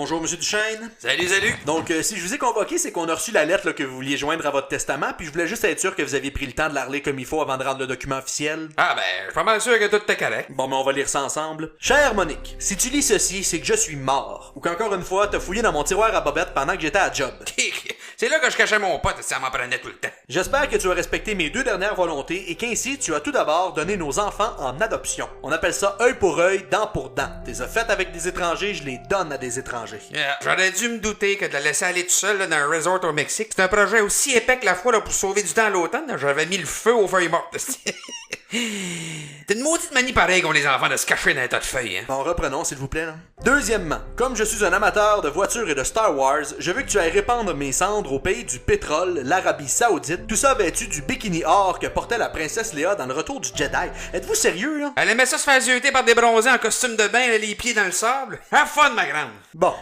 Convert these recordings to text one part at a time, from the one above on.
Bonjour, Monsieur Duchesne. Salut, salut. Donc, si je vous ai convoqué, c'est qu'on a reçu la lettre là, que vous vouliez joindre à votre testament, puis je voulais juste être sûr que vous aviez pris le temps de la relire comme il faut avant de rendre le document officiel. Ah ben, je suis pas mal sûr que tout est correct. Bon, mais on va lire ça ensemble. Chère Monique, si tu lis ceci, c'est que je suis mort. Ou qu'encore une fois, t'as fouillé dans mon tiroir à bobettes pendant que j'étais à job. C'est là que je cachais mon pote, ça m'en prenait tout le temps. J'espère que tu as respecté mes 2 dernières volontés et qu'ainsi tu as tout d'abord donné nos enfants en adoption. On appelle ça œil pour œil, dent pour dent. T'es faites avec des étrangers, je les donne à des étrangers. Yeah. J'aurais dû me douter que de la laisser aller tout seul là, dans un resort au Mexique, c'est un projet aussi épais que la fois là, pour sauver du temps à l'automne. Là, j'avais mis le feu aux feuilles mortes. C'est une maudite manie pareille qu'ont les enfants de se cacher dans un tas de feuilles. Hein? Bon, reprenons s'il vous plaît. Là. Deuxièmement, comme je suis un amateur de voitures et de Star Wars, je veux que tu ailles répandre mes cendres au pays du pétrole, l'Arabie Saoudite, tout ça vêtu du bikini or que portait la princesse Léa dans le retour du Jedi. Êtes-vous sérieux, là? Elle aimait ça se faire zioter par des bronzés en costume de bain, là, les pieds dans le sable. Have fun, ma grande! Bon.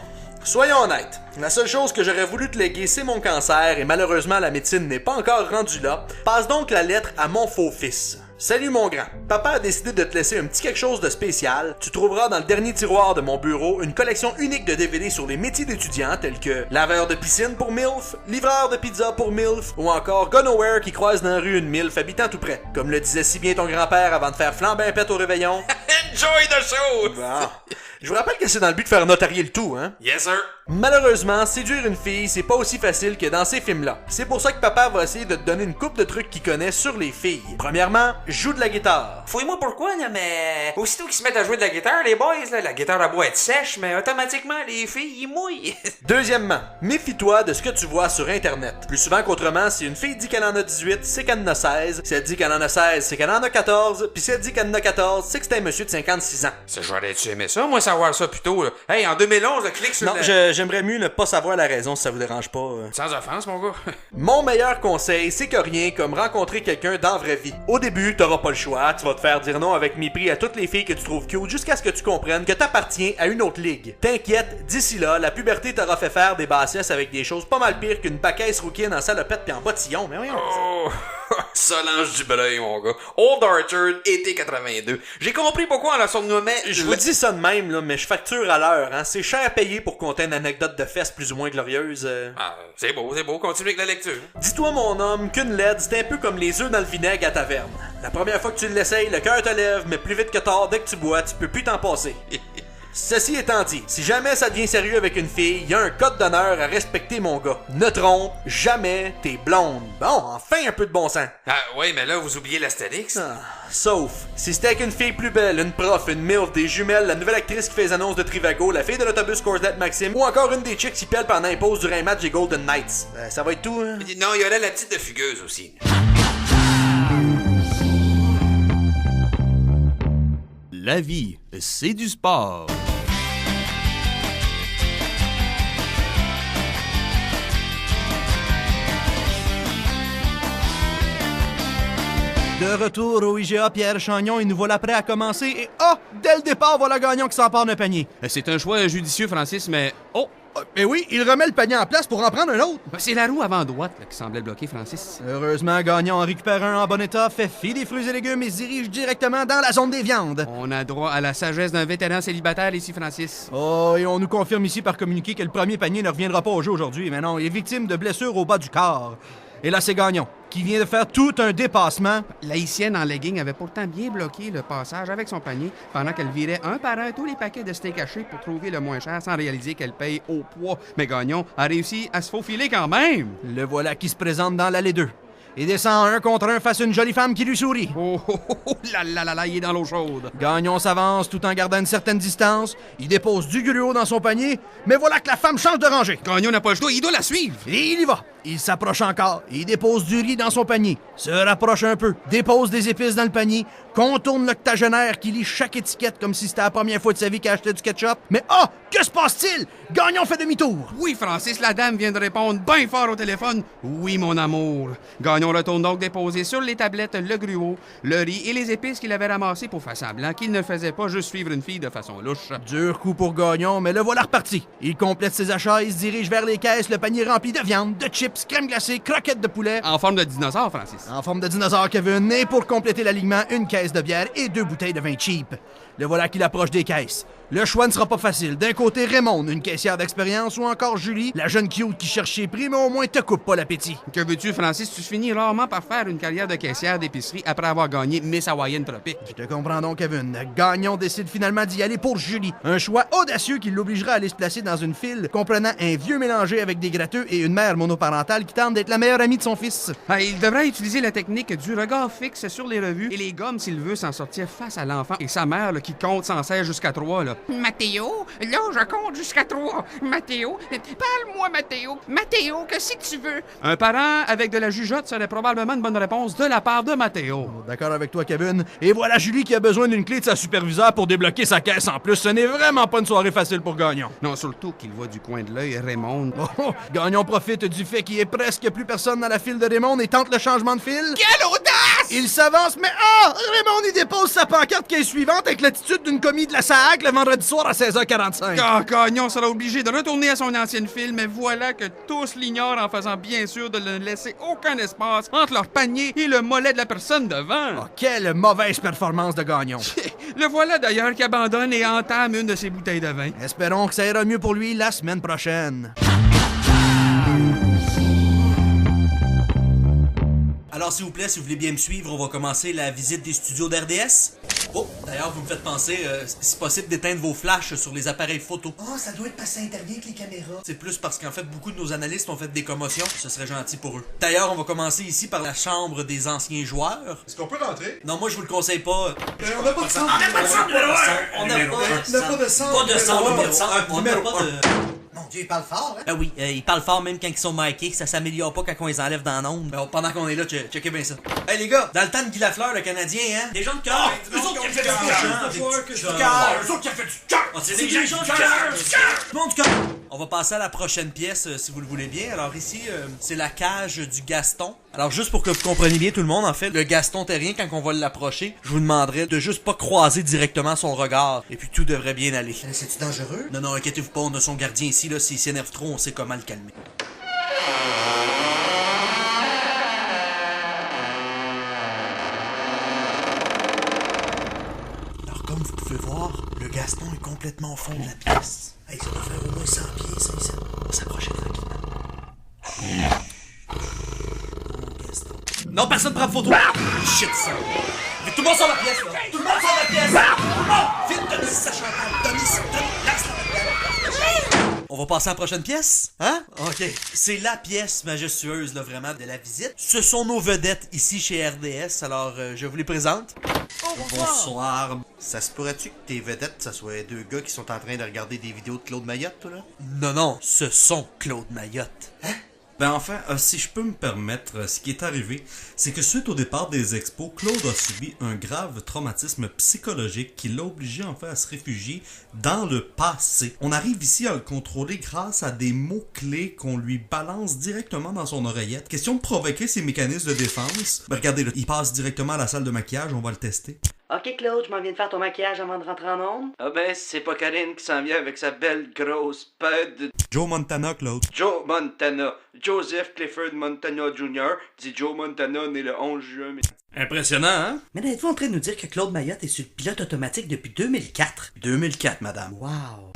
Soyons honnêtes, la seule chose que j'aurais voulu te léguer, c'est mon cancer, et malheureusement la médecine n'est pas encore rendue là. Passe donc la lettre à mon faux-fils. Salut mon grand, papa a décidé de te laisser un petit quelque chose de spécial. Tu trouveras dans le dernier tiroir de mon bureau une collection unique de DVD sur les métiers d'étudiants tels que laveur de piscine pour MILF, livreur de pizza pour MILF, ou encore Gunaware qui croise dans la rue une MILF habitant tout près. Comme le disait si bien ton grand-père avant de faire flamber un pet au réveillon. Enjoy the show! Bon. Je vous rappelle que c'est dans le but de faire notarier le tout, hein? Yes, sir! Malheureusement, séduire une fille, c'est pas aussi facile que dans ces films-là. C'est pour ça que papa va essayer de te donner une coupe de trucs qu'il connaît sur les filles. Premièrement, joue de la guitare. Fouille-moi pourquoi, là, mais... Aussitôt qu'ils se mettent à jouer de la guitare, les boys, là, la guitare à bois être sèche, mais automatiquement, les filles, ils mouillent. Deuxièmement, méfie-toi de ce que tu vois sur Internet. Plus souvent qu'autrement, si une fille dit qu'elle en a 18, c'est qu'elle en a 16. Si elle dit qu'elle en a 16, c'est qu'elle en a 14. Puis si elle dit qu'elle en a 14, c'est que c'est un monsieur de 56 ans. Ça, j'aurais-tu aimé ça, moi, savoir ça plutôt, là. Hey, en 2011, clique sur Non, j'aimerais mieux ne pas savoir la raison si ça vous dérange pas. Sans offense, mon gars. Mon meilleur conseil, c'est que rien comme rencontrer quelqu'un dans la vraie vie. Au début, t'auras pas le choix, tu vas te faire dire non avec mépris à toutes les filles que tu trouves cute jusqu'à ce que tu comprennes que t'appartiens à une autre ligue. T'inquiète, d'ici là, la puberté t'aura fait faire des bassesses avec des choses pas mal pires qu'une paquette rouquine en salopette pis en bottillon, mais voyons. Oh, Solange Dubreuil, mon gars. Old Orchard, été 82. J'ai compris pourquoi on la surnommait... Je vous dis ça de même, là, mais je facture à l'heure, hein. C'est cher payé pour compter une anecdote de fesses plus ou moins glorieuse. Ah, c'est beau, continue avec la lecture. Dis-toi, mon homme, qu'une LED, c'est un peu comme les œufs dans le vinaigre à taverne. La première fois que tu l'essayes, le cœur te lève, mais plus vite que tard, dès que tu bois, tu peux plus t'en passer. Ceci étant dit, si jamais ça devient sérieux avec une fille, y a un code d'honneur à respecter, mon gars. Ne trompe jamais tes blondes. Bon, enfin un peu de bon sens. Ah, oui, mais là, vous oubliez l'Astérix. Ah, sauf, si c'était avec une fille plus belle, une prof, une MILF, des jumelles, la nouvelle actrice qui fait les annonces de Trivago, la fille de l'autobus Corslet Maxime, ou encore une des chicks qui pèle pendant un pause durant un match des Golden Knights. Ça va être tout, hein? Non, il y aurait la petite de Fugueuse aussi. La vie, c'est du sport. De retour au IGA Pierre Chagnon et nous voilà prêts à commencer et dès le départ, voilà Gagnon qui s'empare d'un panier. C'est un choix judicieux, Francis, mais... Mais oui, il remet le panier en place pour en prendre un autre. C'est la roue avant droite là, qui semblait bloquer, Francis. Heureusement, Gagnon en récupère un en bon état, fait fi des fruits et légumes et se dirige directement dans la zone des viandes. On a droit à la sagesse d'un vétéran célibataire ici, Francis. Oh, et on nous confirme ici par communiqué que le premier panier ne reviendra pas au jeu aujourd'hui, mais non, il est victime de blessures au bas du corps. Et là, c'est Gagnon, qui vient de faire tout un dépassement. L'haïtienne en legging avait pourtant bien bloqué le passage avec son panier pendant qu'elle virait un par un tous les paquets de steak haché pour trouver le moins cher sans réaliser qu'elle paye au poids. Mais Gagnon a réussi à se faufiler quand même. Le voilà qui se présente dans l'allée 2. Il descend 1 contre 1 face à une jolie femme qui lui sourit. Là, il est dans l'eau chaude. Gagnon s'avance tout en gardant une certaine distance. Il dépose du gruau dans son panier, mais voilà que la femme change de rangée. Gagnon n'a pas le choix, il doit la suivre. Et il y va. Il s'approche encore. Il dépose du riz dans son panier. Se rapproche un peu. Dépose des épices dans le panier. Contourne l'octogénaire qui lit chaque étiquette comme si c'était la première fois de sa vie qu'il achetait du ketchup. Mais que se passe-t-il? Gagnon fait demi-tour. Oui, Francis, la dame vient de répondre bien fort au téléphone. Oui, mon amour. Gagnon retourne donc déposer sur les tablettes le gruau, le riz et les épices qu'il avait ramassées pour faire semblant qu'il ne faisait pas juste suivre une fille de façon louche. Dur coup pour Gagnon, mais le voilà reparti. Il complète ses achats et se dirige vers les caisses, le panier rempli de viande, de chips, crème glacée, croquettes de poulet. En forme de dinosaure, Francis. En forme de dinosaure, Kevin, et pour compléter l'alignement, une caisse caisses de bière et 2 bouteilles de vin cheap. Le voilà qu'il approche des caisses. Le choix ne sera pas facile. D'un côté, Raymond, une caissière d'expérience, ou encore Julie, la jeune cute qui cherche ses prix, mais au moins te coupe pas l'appétit. Que veux-tu, Francis? Tu finis rarement par faire une carrière de caissière d'épicerie après avoir gagné Miss Hawaïenne Tropique. Je te comprends donc, Kevin. Gagnon décide finalement d'y aller pour Julie. Un choix audacieux qui l'obligera à aller se placer dans une file comprenant un vieux mélangé avec des gratteux et une mère monoparentale qui tente d'être la meilleure amie de son fils. Ah, il devrait utiliser la technique du regard fixe sur les revues et les gommes s'il veut s'en sortir face à l'enfant et sa mère là, qui compte sans cesse jusqu'à 3. Là. Mathéo, là, je compte jusqu'à 3. Mathéo, parle-moi, Mathéo. Mathéo, qu'est-ce que tu veux? Un parent avec de la jugeote serait probablement une bonne réponse de la part de Mathéo. D'accord avec toi, Kevin. Et voilà Julie qui a besoin d'une clé de sa superviseur pour débloquer sa caisse en plus. Ce n'est vraiment pas une soirée facile pour Gagnon. Non, surtout qu'il voit du coin de l'œil Raymond. Oh, Gagnon profite du fait qu'il y ait presque plus personne dans la file de Raymond et tente le changement de file. Quelle audace! Il s'avance, mais Raymond y dépose sa pancarte qui est suivante avec l'attitude d'une commis de la SAAC le vendredi soir à 16h45. Ah, Gagnon sera obligé de retourner à son ancienne file, mais voilà que tous l'ignorent en faisant bien sûr de ne laisser aucun espace entre leur panier et le mollet de la personne devant. Oh, quelle mauvaise performance de Gagnon. Le voilà d'ailleurs qui abandonne et entame une de ses bouteilles de vin. Espérons que ça ira mieux pour lui la semaine prochaine. Alors, s'il vous plaît, si vous voulez bien me suivre, on va commencer la visite des studios d'RDS. Oh, d'ailleurs, vous me faites penser, si possible, d'éteindre vos flashs sur les appareils photo. Oh, ça doit être parce que ça intervient avec les caméras. C'est plus parce qu'en fait, beaucoup de nos analystes ont fait des commotions. Ce serait gentil pour eux. D'ailleurs, on va commencer ici par la chambre des anciens joueurs. Est-ce qu'on peut rentrer? Non, moi, je vous le conseille pas. On n'a pas de sang. On n'a pas de sang. On n'a pas de sang. Pas de sang, numéro un. On n'a pas de... Mon Dieu, il parle fort, hein? Ah oui, ils parlent fort même quand ils sont micés, que ça s'améliore pas quand on les enlève dans l'onde. Ben, pendant qu'on est là, checkez bien ça. Hey les gars, dans le temps de Guy Lafleur, le Canadien, hein? Des gens de cœur! Eux autres qui ont fait du cœur! Eux autres qui ont fait du cœur! C'est des gens de cœur! Bon, du cœur! On va passer à la prochaine pièce, si vous le voulez bien. Alors ici, c'est la cage du Gaston. Alors juste pour que vous compreniez bien tout le monde, en fait, le Gaston terrien, quand on va l'approcher, je vous demanderai de juste pas croiser directement son regard. Et puis tout devrait bien aller. C'est-tu dangereux? Non, non, inquiétez-vous pas, on a son gardien ici, là, s'il s'énerve trop, on sait comment le calmer. Alors comme vous pouvez voir, le Gaston est complètement au fond de la pièce. Hey, ça doit faire au moins 100 pieds, ça, ici. On va s'approcher tranquillement. Gaston. Non, personne prend photo! Shit, ça! Mais tout le monde sort de la pièce, là! Tout le monde sort de la pièce! Tout le monde! Vite, donnez ça, Chantal! Donnez ça! Lâche la on va passer à la prochaine pièce, hein? OK. C'est la pièce majestueuse, là, vraiment, de la visite. Ce sont nos vedettes ici chez RDS, alors je vous les présente. Bonsoir. Ça se pourrait-tu que tes vedettes, ça soit deux gars qui sont en train de regarder des vidéos de Claude Mayotte, toi, là? Non, non, ce sont Claude Mayotte. Hein? Ben enfin, si je peux me permettre, ce qui est arrivé, c'est que suite au départ des expos, Claude a subi un grave traumatisme psychologique qui l'a obligé en fait à se réfugier dans le passé. On arrive ici à le contrôler grâce à des mots-clés qu'on lui balance directement dans son oreillette. Question de provoquer ses mécanismes de défense. Ben regardez, là, il passe directement à la salle de maquillage, on va le tester. Ok Claude, je m'en viens de faire ton maquillage avant de rentrer en onde. Ah ben, c'est pas Karine qui s'en vient avec sa belle grosse pède de... Joe Montana, Claude. Joe Montana. Joseph Clifford Montana Jr. dit Joe Montana, né le 11 juin... Impressionnant, hein? Mais êtes-vous en train de nous dire que Claude Mayotte est sur le pilote automatique depuis 2004? 2004, madame. Wow.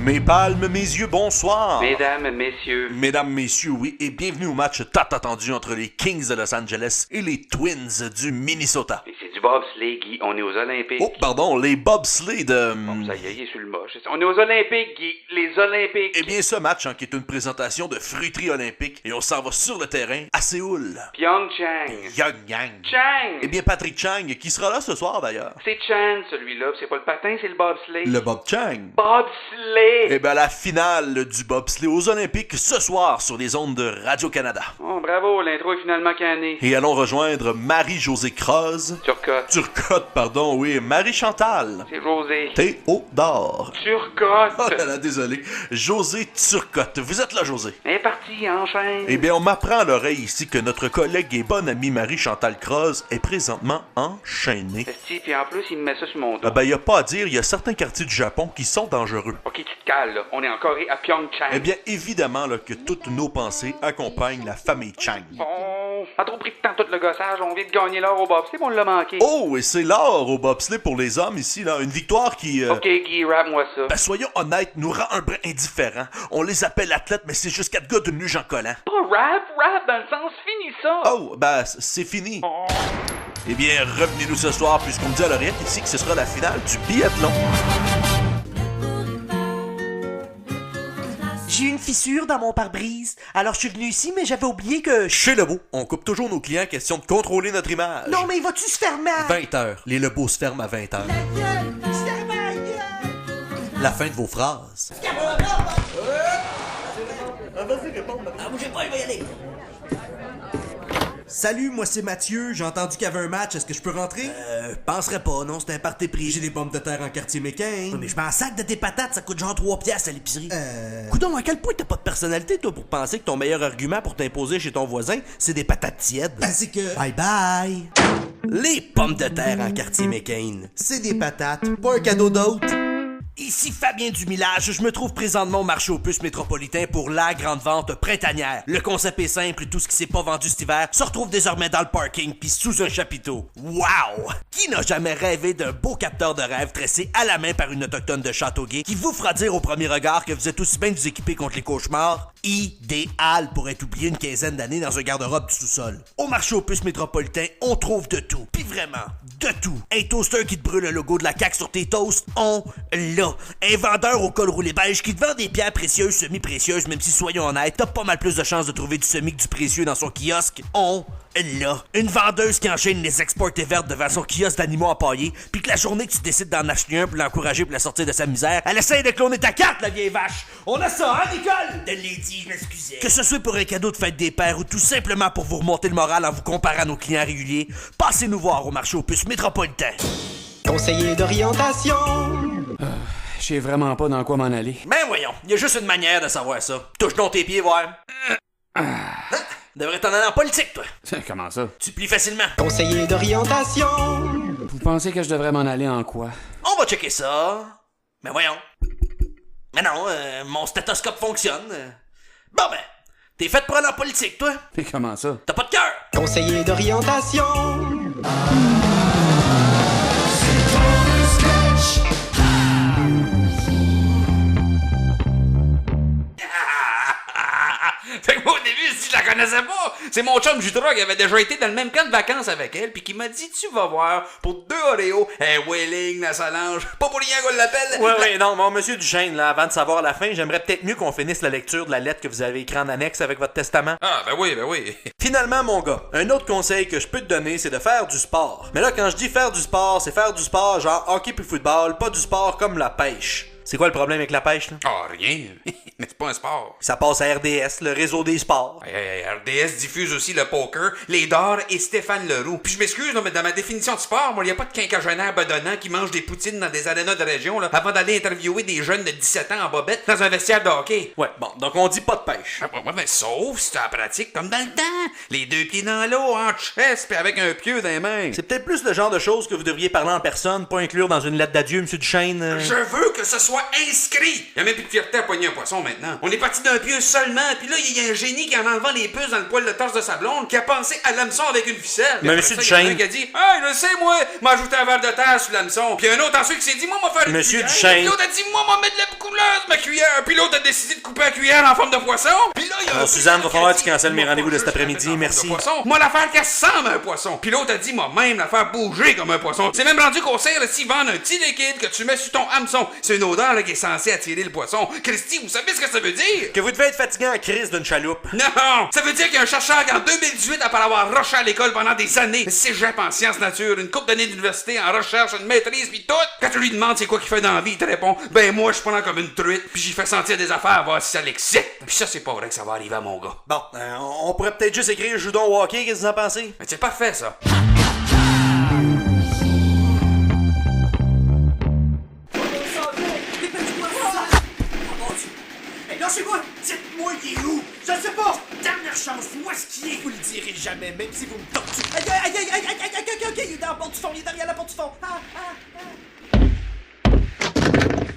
Mes palmes, mes yeux, bonsoir. Mesdames, messieurs. Mesdames, messieurs, oui, et bienvenue au match tant attendu entre les Kings de Los Angeles et les Twins du Minnesota. Et c'est du bobsleigh, Guy. On est aux Olympiques. Oh, pardon, les bobsleighs de... Bon, ça y est, il est sur le moche. On est aux Olympiques, Guy. Les Olympiques. Eh bien, ce match, qui est une présentation de fruiterie olympique, et on s'en va sur le terrain à Séoul. Pyeongchang. Pyongyang. Chang. Eh bien, Patrick Chang, qui sera là ce soir, d'ailleurs. C'est Chan, celui-là. C'est pas le patin, c'est le bobsleigh. Le Bob Chang. Bobsleigh. Eh bien, la finale du bobsleigh aux Olympiques ce soir sur les ondes de Radio-Canada. Oh bravo, l'intro est finalement cannée. Et allons rejoindre Marie-Josée Croze. Turcotte, pardon, oui. Marie-Chantal. C'est José. Théodore. Turcotte. Oh là là, désolé. Josée Turcotte. Vous êtes là, José? Elle est partie, enchaîne. Eh bien, on m'apprend à l'oreille ici que notre collègue et bonne amie Marie-Chantal Croze est présentement enchaînée. Puis en plus, il me met ça sur mon dos. Ah ben, y a pas à dire, il y a certains quartiers du Japon qui sont dangereux. Ok, tu te cales, là. On est en Corée, à Pyeongchang. Eh bien, évidemment là, que toutes nos pensées accompagnent la famille Chang. Bon, a trop pris de temps tout le gossage, on vient de gagner l'or au bobsleigh, mais on l'a manqué. Oh, et c'est l'or au bobsleigh pour les hommes ici, là. Une victoire qui... Ok, Guy, rappe-moi ça. Ben, soyons honnêtes, nous rend un brin indifférent. On les appelle athlètes, mais c'est juste 4 gars d'une luge en collant. Pas rap, dans le sens fini ça. Oh, ben, c'est fini. Eh bien, revenez-nous ce soir, puisqu'on me dit à l'oreillette ici que ce sera la finale du biathlon. J'ai une fissure dans mon pare-brise, alors je suis venu ici, mais j'avais oublié que... Chez Lebeau, on coupe toujours nos clients, question de contrôler notre image. Non, mais vas-tu se fermer à... 20h. Les Lebeaux se ferment à 20h. La fin de vos phrases. Bougez pas, il va y aller. Salut, moi c'est Mathieu, j'ai entendu qu'il y avait un match, est-ce que je peux rentrer? Penserais pas, non, c'est un party pris. J'ai des bombes de terre en quartier Mécain. Mais je m'en sac de tes patates, ça coûte genre 3 piastres à l'épicerie. Coudon, à quel point t'as pas de personnalité, toi, pour penser que ton meilleur argument pour t'imposer chez ton voisin, c'est des patates tièdes? Ben c'est que... Bye bye! Les pommes de terre en quartier McCain. C'est des patates, pas un cadeau d'autre. Ici Fabien Dumillage, je me trouve présentement au marché aux puces métropolitain pour la grande vente printanière. Le concept est simple, tout ce qui s'est pas vendu cet hiver se retrouve désormais dans le parking puis sous un chapiteau. Wow! Qui n'a jamais rêvé d'un beau capteur de rêve tressé à la main par une autochtone de Châteauguay qui vous fera dire au premier regard que vous êtes aussi bien vous équiper contre les cauchemars? Idéal pour être oublié une quinzaine d'années dans un garde-robe du sous-sol. Au marché aux puces métropolitain, on trouve de tout. Puis vraiment, de tout. Un toaster qui te brûle le logo de la CAQ sur tes toasts, on l'a. Un vendeur au col roulé beige qui te vend des pierres précieuses, semi-précieuses, même si soyons honnêtes, t'as pas mal plus de chances de trouver du semi que du précieux dans son kiosque, on l'a. Une vendeuse qui enchaîne les exportés vertes devant son kiosque d'animaux empaillés, puis que la journée que tu décides d'en acheter un pour l'encourager pour la sortir de sa misère, elle essaye de cloner ta carte, la vieille vache! On a ça, hein, Nicole? De lady, je m'excusais. Que ce soit pour un cadeau de fête des pères ou tout simplement pour vous remonter le moral en vous comparant à nos clients réguliers, passez nous voir au marché aux puces métropolitain. Conseiller d'orientation. Je sais vraiment pas dans quoi m'en aller. Ben voyons, y a juste une manière de savoir ça. Touche donc tes pieds, voir. Devrais t'en aller en politique, toi. Comment ça? Tu plies facilement. Conseiller d'orientation. Vous pensez que je devrais m'en aller en quoi? On va checker ça. Mais voyons. Mais non, mon stéthoscope fonctionne. Bon ben, t'es fait pour aller en politique, toi. Mais comment ça? T'as pas de cœur. Conseiller d'orientation. Fait que moi, au début, je la connaissais pas. C'est mon chum Judra qui avait déjà été dans le même camp de vacances avec elle, puis qui m'a dit, tu vas voir, pour 2 Oreos, Wailing, la Solange, pas pour rien qu'on l'appelle. Ouais, non, mon monsieur Duchesne, là, avant de savoir la fin, j'aimerais peut-être mieux qu'on finisse la lecture de la lettre que vous avez écrite en annexe avec votre testament. Ah, ben oui. Finalement, mon gars, un autre conseil que je peux te donner, c'est de faire du sport. Mais là, quand je dis faire du sport, c'est faire du sport genre hockey puis football, pas du sport comme la pêche. C'est quoi le problème avec la pêche, là? Ah, rien. Mais c'est pas un sport. Ça passe à RDS, le réseau des sports. RDS diffuse aussi le poker, les dards et Stéphane Leroux. Puis je m'excuse, mais dans ma définition de sport, moi, il y a pas de quinquagénaire bedonnant qui mange des poutines dans des arénas de région, là, avant d'aller interviewer des jeunes de 17 ans en bobette dans un vestiaire de hockey. Ouais, bon, donc on dit pas de pêche. Ouais, mais sauf si tu en pratique comme dans le temps. Les 2 pieds dans l'eau, en chest, puis avec un pieu dans les mains. C'est peut-être plus le genre de choses que vous devriez parler en personne, pas inclure dans une lettre d'adieu, monsieur Duchesne. Je veux que ce soit inscrit. Y a même plus de fierté à poigner un poisson maintenant. On est parti d'un pieu seulement, puis là, il y a un génie qui, en enlevant les puces dans le poil de torse de sa blonde, qui a pensé à l'hameçon avec une ficelle. Mais monsieur Duchesne. Il y en a un qui a dit, hey, je sais, moi, m'ajouter un verre de terre sur l'hameçon. Puis un autre ensuite qui s'est dit, moi, m'a faire une monsieur cuillère. Duchesne. Puis l'autre a dit, moi, m'a mettre de la couleuse, ma cuillère. Puis l'autre a décidé de couper la cuillère en forme de poisson. Puis là, il y a. Alors, Suzanne, va falloir que tu cancelles mes rendez-vous de cet après-midi, merci. Moi, l'affaire qu'elle ressemble à un poisson. Puis l'autre a dit, moi, même la faire bouger comme un poisson. C'est même rendu qu'au sert, s'ils vendent un petit liquide que tu mets sur ton hameçon. C'est une odeur odeur là, qui est censée attirer le poisson. Christy, vous savez ce que ça veut dire? Que vous devez être fatigué en crise d'une chaloupe. Non! Ça veut dire qu'il y a un chercheur qui, en 2018, après avoir rushé à l'école pendant des années, cégep en sciences nature, une couple d'années d'université en recherche, une maîtrise, pis tout. Quand tu lui demandes c'est quoi qu'il fait dans la vie, il te répond, ben moi, je prends comme une truite, puis j'y fais sentir des affaires, voir si ça l'excite. Puis ça, c'est pas vrai que ça va arriver à mon gars. Bon, on pourrait peut-être juste écrire Judon au hockey, qu'est-ce que vous en pensez? Mais c'est parfait, ça. Lâchez-moi! Dites-moi il est où! Je ne sais pas! Dernière chance, où est-ce qu'il est? Vous le direz jamais, même si vous me torturez. Aïe, aïe, aïe, aïe, aïe, aïe, aïe, aïe, il est dans la porte du fond, il est derrière la porte du fond.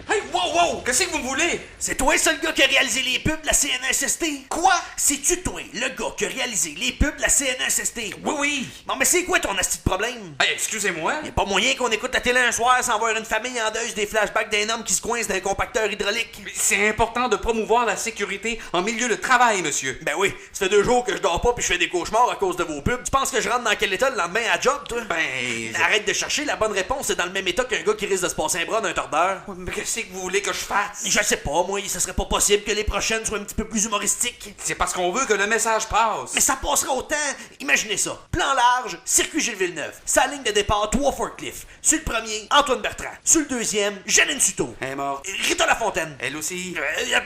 Hey, wow! Qu'est-ce que vous voulez? C'est toi, ça, le gars qui a réalisé les pubs de la CNSST? Quoi? C'est-tu toi, le gars qui a réalisé les pubs de la CNSST? Oui! Bon, mais c'est quoi ton asti de problème? Hey, excusez-moi? Y'a pas moyen qu'on écoute la télé un soir sans voir une famille en deuil des flashbacks d'un homme qui se coince dans un compacteur hydraulique? C'est important de promouvoir la sécurité en milieu de travail, monsieur. Ben oui, ça fait 2 jours que je dors pas puis je fais des cauchemars à cause de vos pubs. Tu penses que je rentre dans quel état le lendemain à job, toi? Ben... Arrête de chercher, la bonne réponse c'est dans le même état qu'un gars qui risque de se passer un bras d'un tordeur. Mais qu'est-ce que vous voulez que je fasse? Je sais pas, moi, ça serait pas possible que les prochaines soient un petit peu plus humoristiques. C'est parce qu'on veut que le message passe. Mais ça passera autant. Imaginez ça. Plan large, circuit Gilles Villeneuve. Sa ligne de départ, 3 forklifts. Sur le premier, Antoine Bertrand. Sur le deuxième, Janine Suto. Elle est morte. Rita Lafontaine. Elle aussi.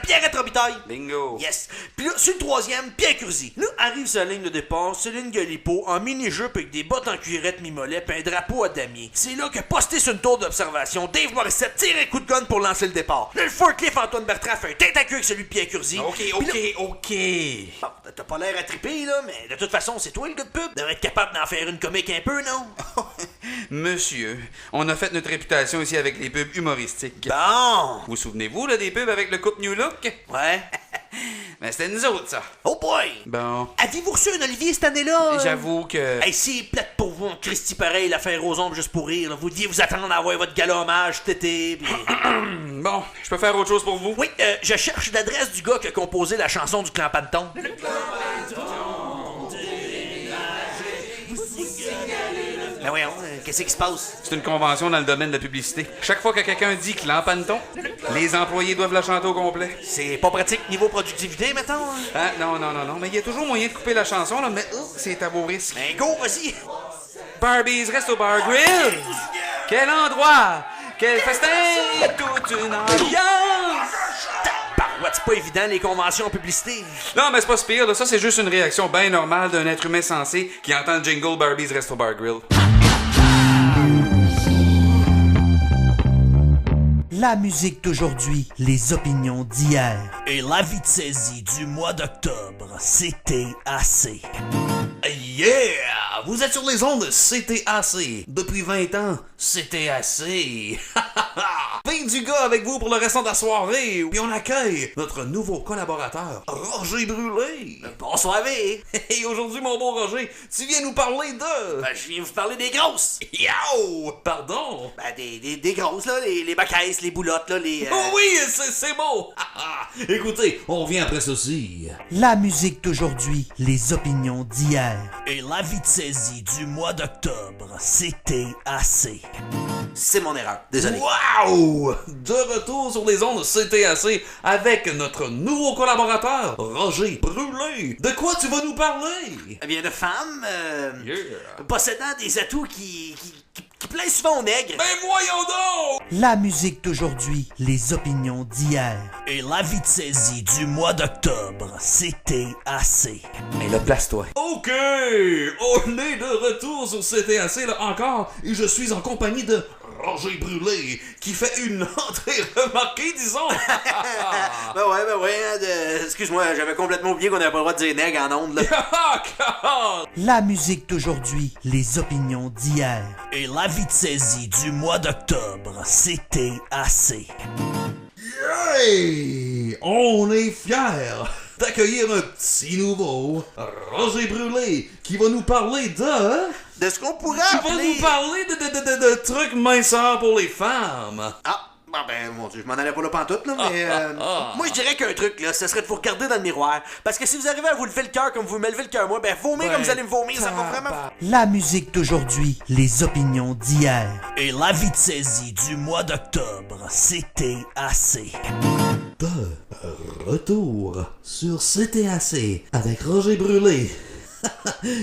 Pierrette Robitaille. Bingo. Yes. Puis là, sur le troisième, Pierre Curzi. Là, arrive sa ligne de départ, Céline Galipo, en mini-jupe avec des bottes en cuirette mi-mollet pis un drapeau à damier. C'est là que, posté sur une tour d'observation, Dave Morissette tire un coup de gun pour lancer le départ. Là, le forklift Antoine Bertrand fait un tête à queue avec celui de Pierre Curzi. OK. Bon, t'as pas l'air à triper, là, mais de toute façon, c'est toi le gars de pub. Devrais être capable d'en faire une comique un peu, non? Monsieur, on a fait notre réputation ici avec les pubs humoristiques. Bon! Vous souvenez-vous, là, des pubs avec le couple New Look? Ouais. Mais c'était nous autres, ça. Oh boy! Bon. Aviez-vous reçu un Olivier cette année-là? J'avoue que... Hey, c'est plate pour vous, Christy pareil, l'affaire aux ombres juste pour rire. Là. Vous deviez vous attendre à avoir votre gala hommage cet été, pis... Bon, je peux faire autre chose pour vous? Oui, je cherche l'adresse du gars qui a composé la chanson du Clan Panton. Le Clan Panton, ben voyons, qu'est-ce qui se passe? C'est une convention dans le domaine de la publicité. Chaque fois que quelqu'un dit Clan Panton, les employés doivent la chanter au complet. C'est pas pratique niveau productivité, mettons? Ah, non, mais il y a toujours moyen de couper la chanson, là, mais c'est à vos risques. Ben go, vas-y! Barbie's Resto Bar Grill! Quel endroit! Quel festin! Toute une ambiance! Tabarouette, c'est pas évident, les conventions en publicité. Non, mais c'est pas si pire, là. Ça, c'est juste une réaction bien normale d'un être humain sensé qui entend le jingle Barbie's Resto Bar Grill. La musique d'aujourd'hui, les opinions d'hier et la vie de saisie du mois d'octobre, c'était assez. Yeah! Vous êtes sur les ondes de C'était assez. Depuis 20 ans, c'était assez. Fin du gars avec vous pour le restant de la soirée. Puis on accueille notre nouveau collaborateur, Roger Brûlé. Bonsoir, V. Et aujourd'hui, mon beau Roger, tu viens nous parler de... Ben, je viens vous parler des grosses. Yo! Pardon? Ben, des grosses, là, les bacaisses, les boulottes, là, les... Oh oui, c'est beau! Écoutez, on revient après ceci. La musique d'aujourd'hui, les opinions d'hier et la vie de saisie du mois d'octobre, c'était assez. C'est mon erreur, désolé. Wow! De retour sur les ondes, c'était assez avec notre nouveau collaborateur, Roger Brûlé. De quoi tu vas nous parler? Eh bien, de femmes, possédant des atouts qui plaisent souvent aux nègres. Ben voyons donc! La musique d'aujourd'hui, les opinions d'hier et la vie de saisie du mois d'octobre, c'était assez. Mais là, place-toi. OK! On est de retour sur C'était assez, là encore, et je suis en compagnie de Roger Brûlé, qui fait une entrée remarquée, disons. Ben ouais, excuse-moi, j'avais complètement oublié qu'on n'avait pas le droit de dire nègre en ondes, là. La musique d'aujourd'hui, les opinions d'hier et la vie de saisie du mois d'octobre, c'était assez. Hey! On est fiers d'accueillir un petit nouveau, Roger Brûlé, qui va nous parler de ce qu'on pourrait appeler... Qui va nous parler de trucs minceurs pour les femmes. Ah, Bon ben, mon Dieu, je m'en allais pas là pantoute, là, mais... Moi, je dirais qu'un truc, là, ce serait de vous regarder dans le miroir. Parce que si vous arrivez à vous lever le cœur comme vous me levez le cœur, moi, ben, vomir comme vous allez me vomir, ça va vraiment... La musique d'aujourd'hui, les opinions d'hier et la vie de saisie du mois d'octobre, c'était assez. Retour sur C'était assez avec Roger Brûlé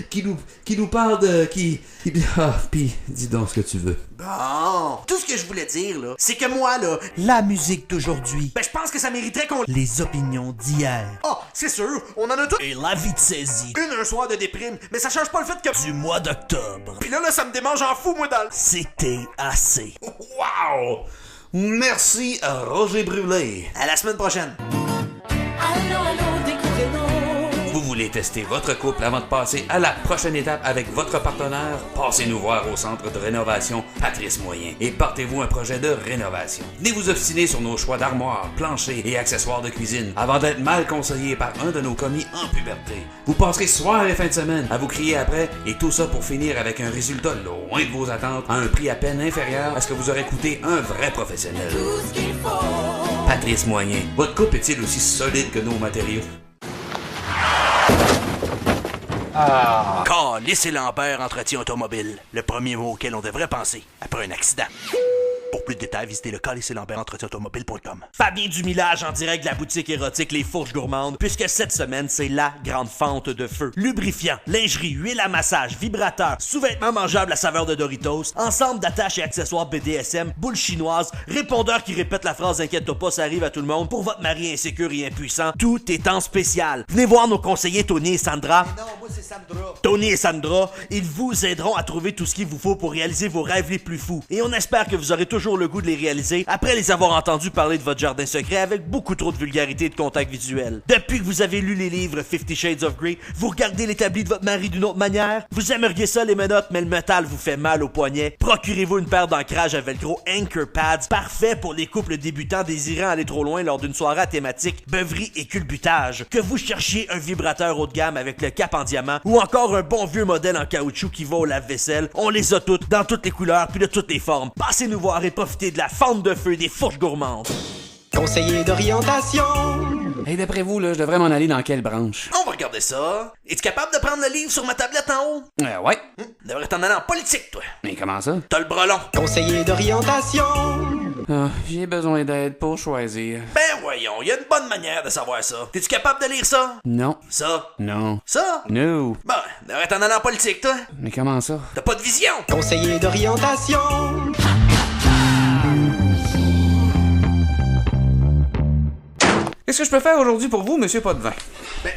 qui nous parle de puis dis donc ce que tu veux. Bon, tout ce que je voulais dire, là, c'est que moi, là, La musique d'aujourd'hui, ben, je pense que ça mériterait qu'on... les opinions d'hier Ah, c'est sûr, on en a tout et la vie de saisie un soir de déprime, mais ça change pas le fait que... du mois d'octobre, Puis là, ça me démange en fou, moi, dans le... c'était assez. Wow! Merci à Roger Brûlé. À la semaine prochaine. Vous voulez tester votre couple avant de passer à la prochaine étape avec votre partenaire? Passez-nous voir au centre de rénovation Patrice Moyen et partez-vous un projet de rénovation. Venez vous obstiner sur nos choix d'armoires, planchers et accessoires de cuisine avant d'être mal conseillé par un de nos commis en puberté. Vous passerez soir et fin de semaine à vous crier après et tout ça pour finir avec un résultat loin de vos attentes à un prix à peine inférieur à ce que vous aurait coûté un vrai professionnel. Patrice Moyen, votre couple est-il aussi solide que nos matériaux? Calisse Lambert Entretien Automobile. Le premier mot auquel on devrait penser après un accident. Pour plus de détails, visitez le calisselambertentretien-automobile.com. Fabien Dumillage en direct de la boutique érotique Les Fourches Gourmandes, puisque cette semaine, c'est la grande fente de feu. Lubrifiant, lingerie, huile à massage, vibrateur, sous-vêtements mangeables à saveur de Doritos, ensemble d'attaches et accessoires BDSM, boules chinoises, répondeur qui répète la phrase « Inquiète-toi pas, ça arrive à tout le monde » pour votre mari insécure et impuissant. Tout est en spécial. Venez voir nos conseillers Tony et Sandra. Non, moi c'est Sandra. Tony et Sandra, ils vous aideront à trouver tout ce qu'il vous faut pour réaliser vos rêves les plus fous. Et on espère que vous aurez toujours le goût de les réaliser après les avoir entendus parler de votre jardin secret avec beaucoup trop de vulgarité et de contact visuel. Depuis que vous avez lu les livres 50 Shades of Grey, vous regardez l'établi de votre mari d'une autre manière, vous aimeriez ça les menottes, mais le métal vous fait mal au poignet. Procurez-vous une paire d'ancrage à velcro Anchor Pads, parfait pour les couples débutants désirant aller trop loin lors d'une soirée à thématique beuverie et culbutage. Que vous cherchiez un vibrateur haut de gamme avec le cap en diamant ou encore un bon vieux modèle en caoutchouc qui va au lave-vaisselle, on les a toutes, dans toutes les couleurs puis de toutes les formes. Passez nous voir et profitez de la fente de feu des Fourches Gourmandes. Conseiller d'orientation. Hey, d'après vous, là, je devrais m'en aller dans quelle branche? On va regarder ça. Es-tu capable de prendre le livre sur ma tablette en haut? Ouais. Devrais t'en aller en politique, toi. Mais comment ça? T'as le bras long. Conseiller d'orientation. Ah, j'ai besoin d'aide pour choisir. Ben voyons, y a une bonne manière de savoir ça. T'es-tu capable de lire ça? Non. Ça? Non. Ça? No. Bon, devrais t'en aller en politique, toi. Mais comment ça? T'as pas de vision. Conseiller d'orientation. Qu'est-ce que je peux faire aujourd'hui pour vous, monsieur Potvin? Ben,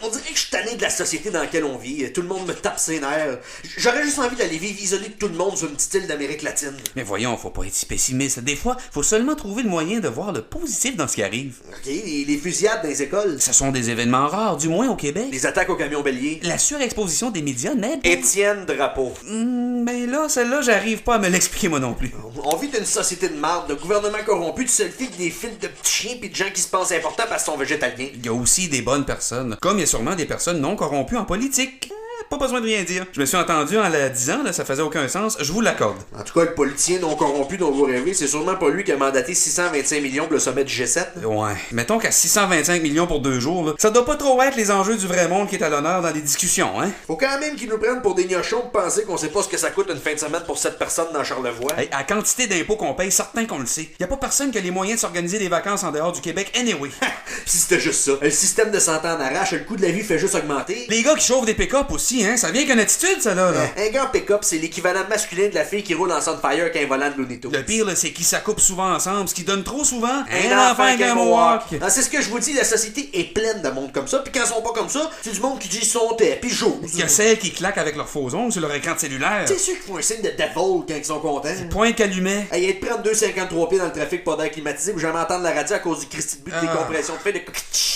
on dirait que je suis tanné de la société dans laquelle on vit. Tout le monde me tape ses nerfs. J'aurais juste envie d'aller vivre isolé de tout le monde sur une petite île d'Amérique latine. Mais voyons, faut pas être si pessimiste. Des fois, faut seulement trouver le moyen de voir le positif dans ce qui arrive. OK, les fusillades dans les écoles. Ce sont des événements rares, du moins au Québec. Les attaques au camion bélier. La surexposition des médias n'aide pas. Étienne Drapeau. Ben là, celle-là, j'arrive pas à me l'expliquer moi non plus. On vit dans une société de marde, de gouvernement corrompu, de selfies, des fils de petits chiens pis de gens qui se pensent importants parce qu'ils sont végétaliens. Il y a aussi des bonnes personnes, comme il y a sûrement des personnes non corrompues en politique. Pas besoin de rien dire. Je me suis entendu en la disant, là, ça faisait aucun sens, je vous l'accorde. En tout cas, le politicien non corrompu dont vous rêvez, c'est sûrement pas lui qui a mandaté 625 millions pour le sommet du G7. Ouais. Mettons qu'à 625 millions pour 2 jours, là, ça doit pas trop être les enjeux du vrai monde qui est à l'honneur dans les discussions, hein? Faut quand même qu'ils nous prennent pour des gnochons de penser qu'on sait pas ce que ça coûte une fin de semaine pour 7 personnes dans Charlevoix. Hey, à quantité d'impôts qu'on paye, certain qu'on le sait. Y a pas personne qui a les moyens de s'organiser des vacances en dehors du Québec anyway. Pis c'était juste ça. Le système de santé en arrache, le coût de la vie fait juste augmenter. Les gars qui chauffent des pick-up aussi, hein? Ça vient qu'une attitude, ça, là. Un gars en pick-up, c'est l'équivalent masculin de la fille qui roule en Sunfire avec un volant de Looney Tunes. Le pire, là, c'est qu'ils s'accoupent souvent ensemble, ce qui donne trop souvent un enfant avec un mohawk. C'est ce que je vous dis, la société est pleine de monde comme ça, pis quand ils sont pas comme ça, c'est du monde qui dit son tête, pis j'ose. Il y a celles qui claquent avec leurs faux ongles sur leur écran de cellulaire. C'est ceux qui font un signe de devil quand ils sont contents. Point calumet. Hey, être prendre 2,53 pieds dans le trafic pas d'air climatisé ou jamais entendre la radio à cause du Christy de but de décompression de fait de...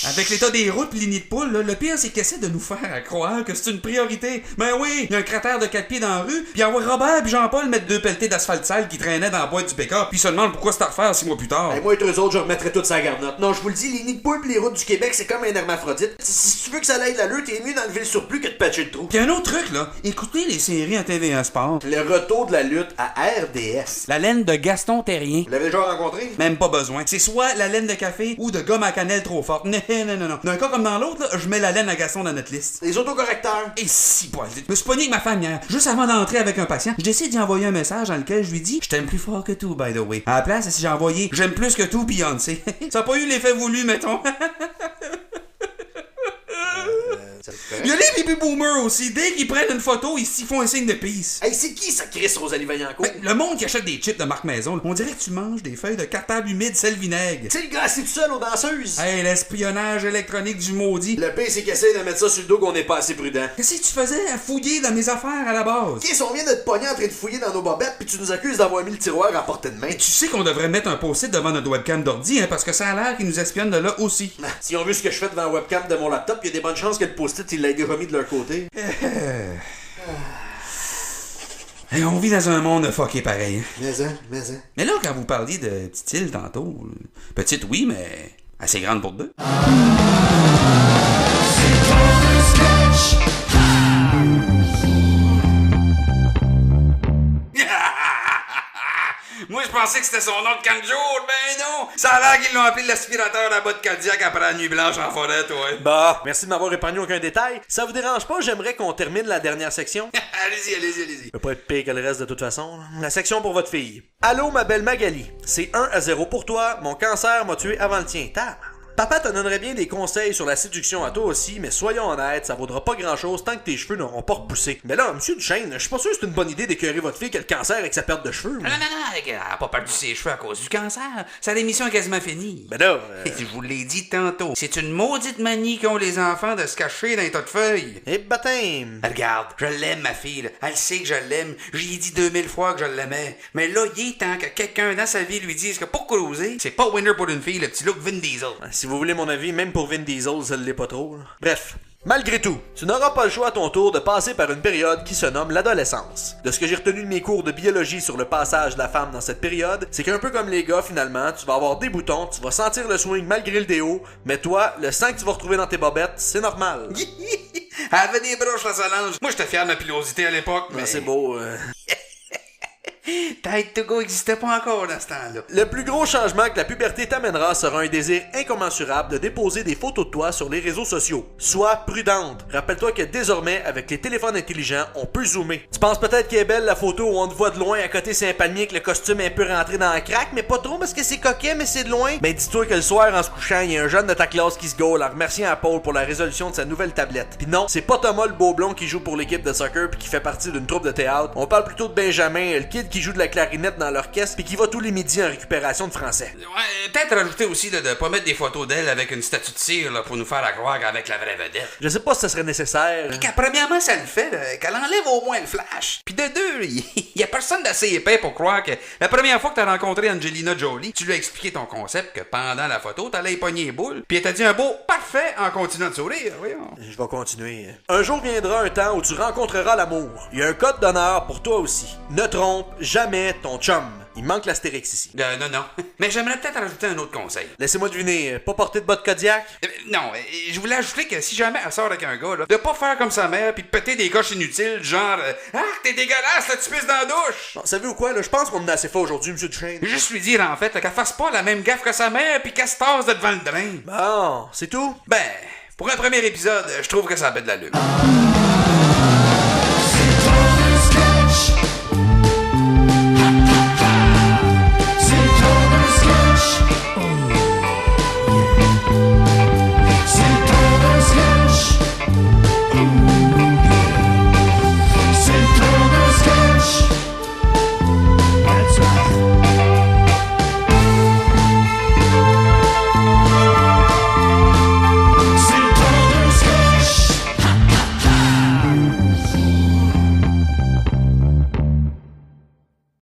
Avec l'état des routes pis les nids de poules, là, le pire, c'est qu'ils essaient de nous faire croire que c'est une priorité priorité. Ben oui, il y a un cratère de 4 pieds dans la rue, puis envoie Robert puis Jean-Paul mettre 2 pelletés d'asphalte sale qui traînaient dans la boîte du pick-up, puis se demande pourquoi c'est à refaire 6 mois plus tard. Moi et eux autres, je remettrais tout ça à garnotte. Non, je vous le dis, les nids de poules pis les routes du Québec, c'est comme un hermaphrodite. Si tu veux que ça aille de l'allure, t'es mieux d'enlever le surplus que de patcher le trou. Puis un autre truc, là, écoutez les séries à TVA Sport. Le retour de la lutte à RDS. La laine de Gaston Terrien. Vous l'avez déjà rencontré? Même pas besoin. C'est soit la laine de café ou de gomme à cannelle trop forte. Non. D'un cas comme dans l'autre, là, je mets la laine à Gaston dans notre liste. Les autocorrecteurs. Et si, boy, je me suis pogné avec ma femme hier. Juste avant d'entrer avec un patient, je décide d'y envoyer un message dans lequel je lui dis « Je t'aime plus fort que tout, by the way ». À la place, si j'ai envoyé « J'aime plus que tout, Beyoncé ». Ça a pas eu l'effet voulu, mettons. Il y a les baby boomers aussi. Dès qu'ils prennent une photo, ils s'y font un signe de peace. Hey, c'est qui ça, Chris Rosalie Vaillancourt? Ben, le monde qui achète des chips de marque maison, on dirait que tu manges des feuilles de cartable humide sel vinaigre. Tu sais, le gars assis tout seul aux danseuses. Hey, l'espionnage électronique du maudit. Le pire, c'est qu'il essaie de mettre ça sur le dos qu'on n'est pas assez prudent. Qu'est-ce que tu faisais à fouiller dans mes affaires à la base? Chris, on vient de te pogner en train de fouiller dans nos bobettes, puis tu nous accuses d'avoir mis le tiroir à portée de main. Mais tu sais qu'on devrait mettre un post-it devant notre webcam d'ordi, hein, parce que ça a l'air qu'ils nous espionnent de là aussi. Si on veut ce que je fais devant la webcam de mon laptop, il y a des bonnes chances que le post-it, il l'ait remis de leur côté. Hey, on vit dans un monde fucké pareil. Mais. Mais là, quand vous parliez de petite île tantôt, petite oui, mais assez grande pour deux. Moi, je pensais que c'était son nom de canjour, ben non! Ça a l'air qu'ils l'ont appelé l'aspirateur à botte cardiaque après la nuit blanche en forêt, toi. Bah, merci de m'avoir épargné aucun détail. Ça vous dérange pas, j'aimerais qu'on termine la dernière section. Allez-y. Ça peut pas être pire que le reste de toute façon. La section pour votre fille. Allô, ma belle Magali. C'est 1-0 pour toi. Mon cancer m'a tué avant le tien. Papa te donnerait bien des conseils sur la séduction à toi aussi, mais soyons honnêtes, ça vaudra pas grand-chose tant que tes cheveux n'auront pas repoussé. Mais là, monsieur Duchesne, je suis pas sûr que c'est une bonne idée d'écœurer votre fille qui a le cancer avec sa perte de cheveux. Non, elle a pas perdu ses cheveux à cause du cancer. Sa démission est quasiment finie. Ben là... Je vous l'ai dit tantôt, c'est une maudite manie qu'ont les enfants de se cacher dans les tas de feuilles. Et baptême! Regarde, je l'aime, ma fille, là. Elle sait que je l'aime. J'y ai dit 2000 fois que je l'aimais. Mais là, il est temps que quelqu'un dans sa vie lui dise que pour cruiser, c'est pas winner pour une fille, le petit look Vin Diesel. Si vous voulez mon avis, même pour Vin Diesel, ça l'est pas trop. Là. Bref. Malgré tout, tu n'auras pas le choix à ton tour de passer par une période qui se nomme l'adolescence. De ce que j'ai retenu de mes cours de biologie sur le passage de la femme dans cette période, c'est qu'un peu comme les gars finalement, tu vas avoir des boutons, tu vas sentir le swing malgré le déo, mais toi, le sang que tu vas retrouver dans tes bobettes, c'est normal. Elle avait des broches à Solange. Moi, j'étais fier de ma pilosité à l'époque, mais... C'est beau, Tête to go existait pas encore dans ce temps-là. Le plus gros changement que la puberté t'amènera sera un désir incommensurable de déposer des photos de toi sur les réseaux sociaux. Sois prudente. Rappelle-toi que désormais, avec les téléphones intelligents, on peut zoomer. Tu penses peut-être qu'elle est belle la photo où on te voit de loin à côté c'est un palmier avec le costume un peu rentré dans la craque, mais pas trop parce que c'est coquet mais c'est de loin. Ben dis-toi que le soir en se couchant, il y a un jeune de ta classe qui se gaule en remerciant à Paul pour la résolution de sa nouvelle tablette. Puis non, c'est pas Thomas le beau blond qui joue pour l'équipe de soccer puis qui fait partie d'une troupe de théâtre. On parle plutôt de Benjamin, le kid qui joue de la clarinette dans l'orchestre puis qui va tous les midis en récupération de français. Ouais, peut-être rajouter aussi de pas mettre des photos d'elle avec une statue de cire là, pour nous faire croire qu'avec la vraie vedette. Je sais pas si ça serait nécessaire. Puis premièrement, ça le fait, là, qu'elle enlève au moins le flash. Puis de deux, il y a personne d'assez épais pour croire que la première fois que t'as rencontré Angelina Jolie, tu lui as expliqué ton concept que pendant la photo, t'allais pogner les boules, puis elle t'a dit un beau parfait en continuant de sourire. Voyons. Je vais continuer. Un jour viendra un temps où tu rencontreras l'amour. Il y a un code d'honneur pour toi aussi. Ne trompe jamais ton chum. Il manque l'astérix ici. Non. Mais j'aimerais peut-être rajouter un autre conseil. Laissez-moi deviner, pas porter de bottes Kodiak? Non, je voulais ajouter que si jamais elle sort avec un gars, là, de pas faire comme sa mère puis de péter des coches inutiles, genre « Ah, t'es dégueulasse, là, tu pisses dans la douche! » Bon, savez-vous quoi, là? Je pense qu'on en a assez fait aujourd'hui, monsieur Duchesne. Juste lui dire, en fait, qu'elle fasse pas la même gaffe que sa mère puis qu'elle se tasse de devant le drain. Bon, c'est tout? Ben, pour un premier épisode, je trouve que ça a de l'allure.